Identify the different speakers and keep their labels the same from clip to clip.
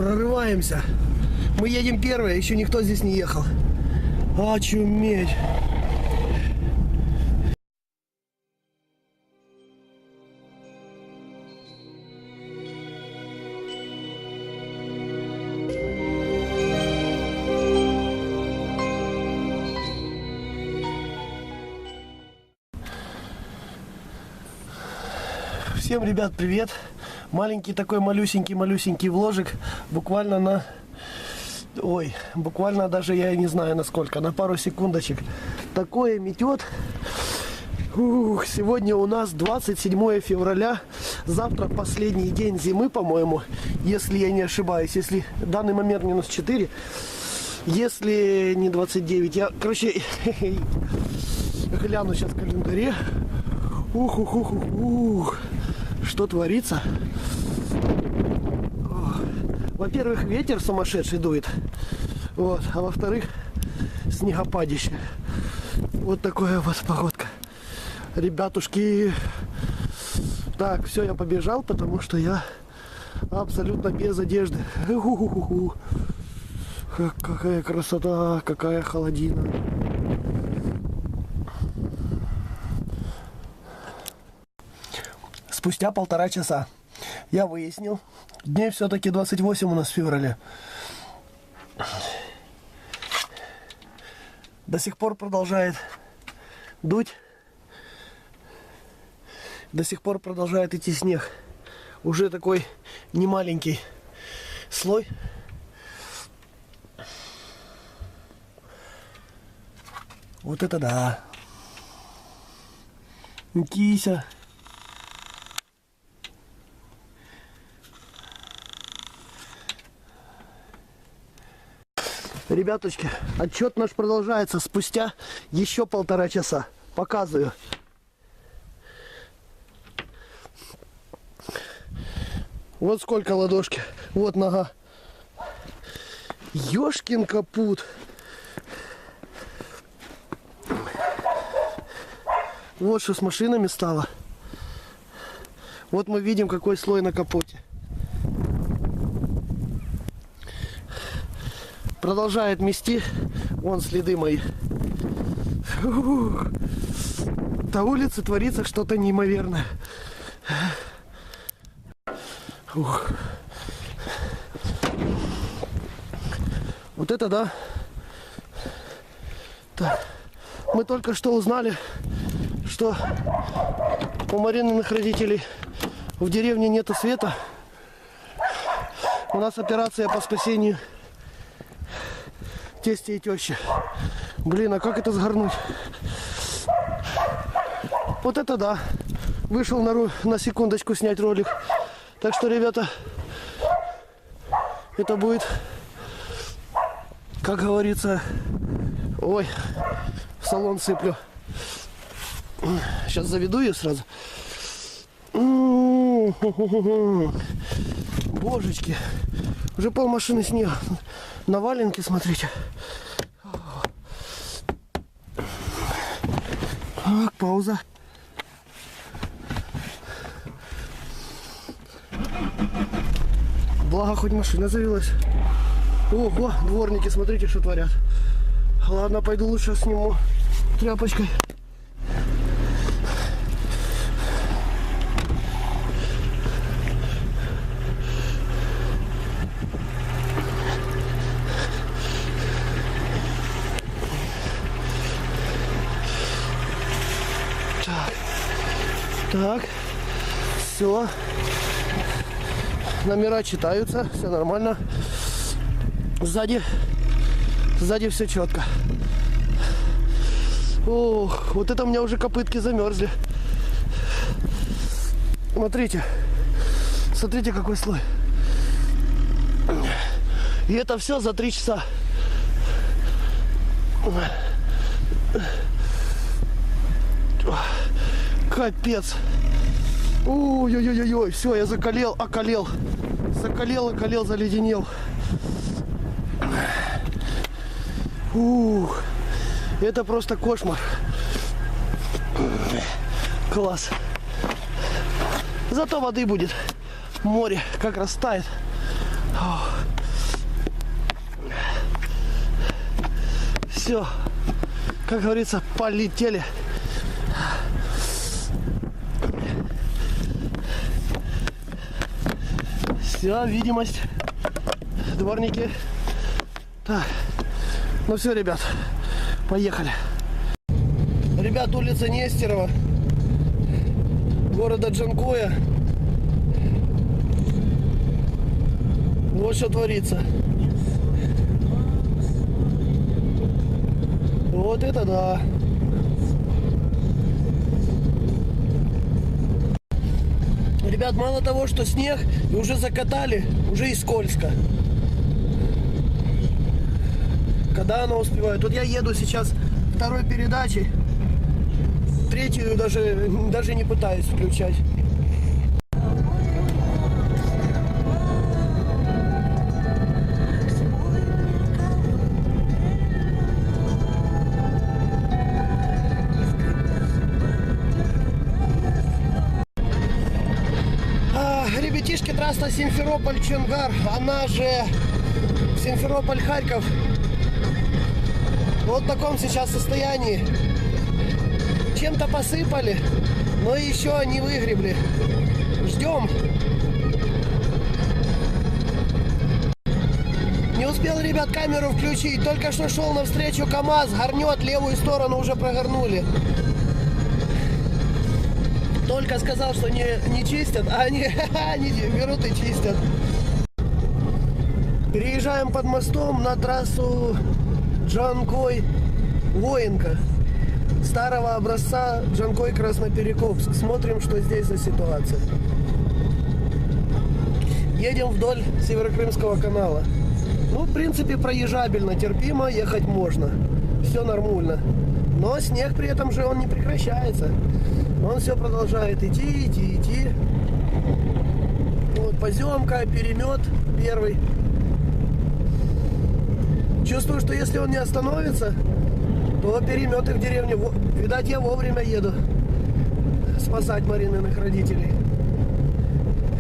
Speaker 1: Прорываемся. Мы едем первые, еще никто здесь не ехал. Очуметь. Всем, ребят, привет! Маленький такой малюсенький вложик, буквально на... Ой, буквально даже я не знаю насколько, на пару секундочек. Такое метет. Сегодня у нас 27 февраля, завтра последний день зимы, по-моему, если я не ошибаюсь. Если в данный момент минус 4, если не 29, я, короче, гляну сейчас в календаре. Что творится? Во-первых, ветер сумасшедший дует. Вот. А во-вторых, снегопадище. Вот такая вот погодка. Ребятушки. Так, все, я побежал, потому что я абсолютно без одежды. Какая красота, какая холодина. Спустя 1,5 часа я выяснил, дней все-таки 28 у нас в феврале. До сих пор продолжает дуть. До сих пор продолжает идти снег. Уже такой немаленький слой. Вот это да. Кися. Ребяточки, отчет наш продолжается спустя еще 1,5 часа. Показываю. Вот сколько ладошки. Вот нога. Ёшкин капут. Вот что с машинами стало. Вот мы видим, какой слой на капоте. Продолжает мести. Вон следы мои. На улице творится что-то неимоверное. Вот это да. Так. Мы только что узнали, что у Марининых родителей в деревне нету света. У нас операция по спасению тестя и тещи. Блин, а как это сгорнуть? Вот это да. Вышел на секундочку снять ролик. Так что, ребята, это будет, как говорится, ой, в салон сыплю. Сейчас заведу ее сразу. Божечки. Уже полмашины снега. На валенке, смотрите. Так, пауза. Благо, хоть машина завелась. Ого, дворники, смотрите, что творят. Ладно, пойду лучше сниму тряпочкой. Так, все. Номера читаются, все нормально. Сзади все четко. Ох, вот это у меня уже копытки замерзли. Смотрите, смотрите, какой слой. И это все за 3 часа. Капец. Ой-ой-ой-ой, все, я околел, заледенел. Это просто кошмар. Класс. Зато воды будет. Море как растает. Все, как говорится, полетели. Все, видимость. Дворники. Так, ну все, ребят, поехали. Ребят, улица Нестерова, города Джанкоя. Вот что творится. Вот это да. Ребят, мало того, что снег, и уже закатали, уже и скользко. Когда она успевает? Тут я еду сейчас второй передачей. Третью даже не пытаюсь включать. Ребятишки, трасса Симферополь-Чонгар, она же Симферополь-Харьков. Вот в таком сейчас состоянии. Чем-то посыпали, но еще не выгребли. Ждем. Не успел, ребят, камеру включить. Только что шел навстречу КамАЗ, горнет, левую сторону уже прогорнули. Только сказал, что не чистят, а они берут и чистят. Переезжаем под мостом на трассу Джанкой-Воинка. Старого образца Джанкой-Красноперекопск. Смотрим, что здесь за ситуация. Едем вдоль Северокрымского канала. Ну, в принципе, проезжабельно, терпимо, ехать можно. Все нормально. Но снег при этом же он не прекращается. Он все продолжает идти. Вот поземка, перемет первый. Чувствую, что если он не остановится, то переметы в деревне. Видать, я вовремя еду спасать Марининых родителей.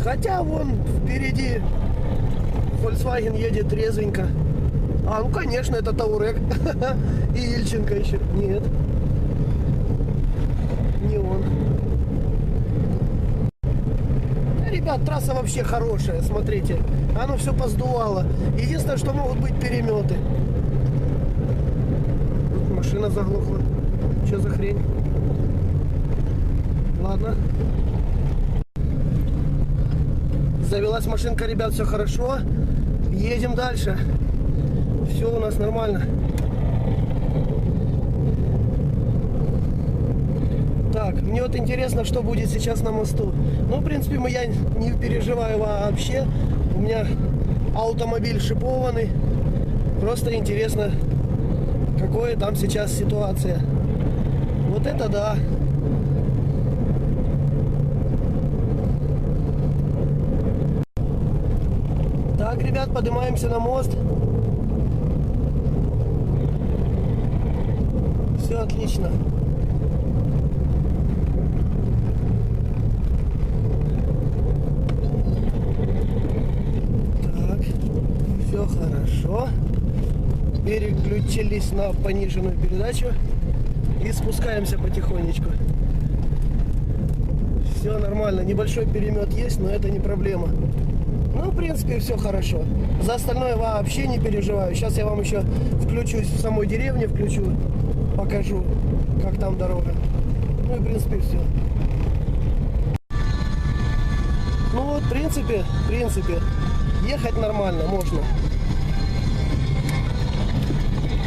Speaker 1: Хотя вон впереди Volkswagen едет трезвенько. А, ну конечно, это Таурек. И Ильченко еще. Нет. Не он. Ребят, трасса вообще хорошая, смотрите. Оно все поздувало. Единственное, что могут быть переметы. Машина заглохла. Что за хрень? Ладно. Завелась машинка, ребят, все хорошо. Едем дальше. Все у нас нормально. Так, мне вот интересно, что будет сейчас на мосту. Ну, в принципе, я не переживаю вообще. У меня автомобиль шипованный. Просто интересно, какая там сейчас ситуация. Вот это да. Так, ребят, поднимаемся на мост. Все отлично. Так, все хорошо. Переключились на пониженную передачу и спускаемся потихонечку. Все нормально. Небольшой перемет есть, но это не проблема. Ну, в принципе, все хорошо. За остальное вообще не переживаю. Сейчас я вам еще включусь в самой деревне, покажу, как там дорога. Ну и, в принципе, все. Ну вот, в принципе, ехать нормально можно.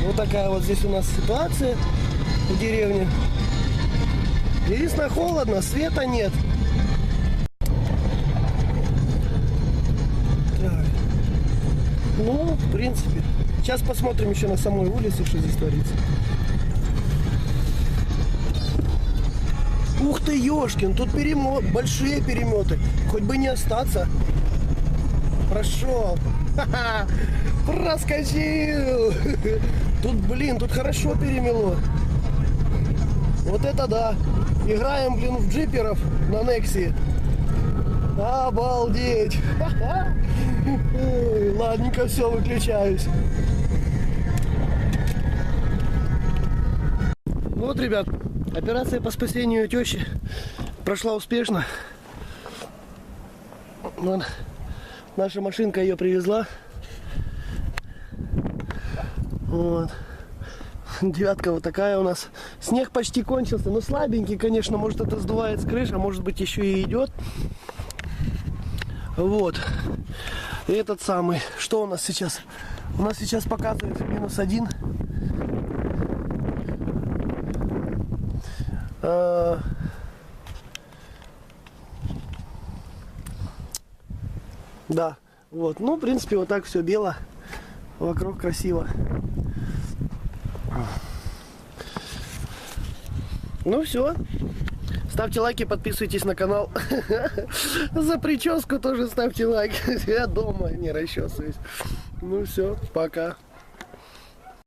Speaker 1: Вот такая вот здесь у нас ситуация в деревне. Единственное, холодно, света нет. Так. Ну, в принципе. Сейчас посмотрим еще на самой улице, что здесь творится. Ух ты, ёшкин, тут большие переметы. Хоть бы не остаться. Прошел. Ха-ха, проскочил. Тут, блин, тут хорошо перемело. Вот это да. Играем, блин, в джиперов на Некси. Обалдеть. Ха-ха. Ой, ладненько, все, выключаюсь. Вот, ребят, операция по спасению тещи прошла успешно. Вон, наша машинка ее привезла. Вот. Девятка вот такая у нас. Снег почти кончился, но слабенький, конечно. Может, это сдувает с крыши, а может быть, еще и идет. Вот. И этот самый. Что у нас сейчас? У нас сейчас показывает -1. Да. Вот. Ну, в принципе, вот так все бело. Вокруг красиво. Ну все. Ставьте лайки, подписывайтесь на канал. За прическу тоже ставьте лайк. Я дома не расчесываюсь. Ну все, пока.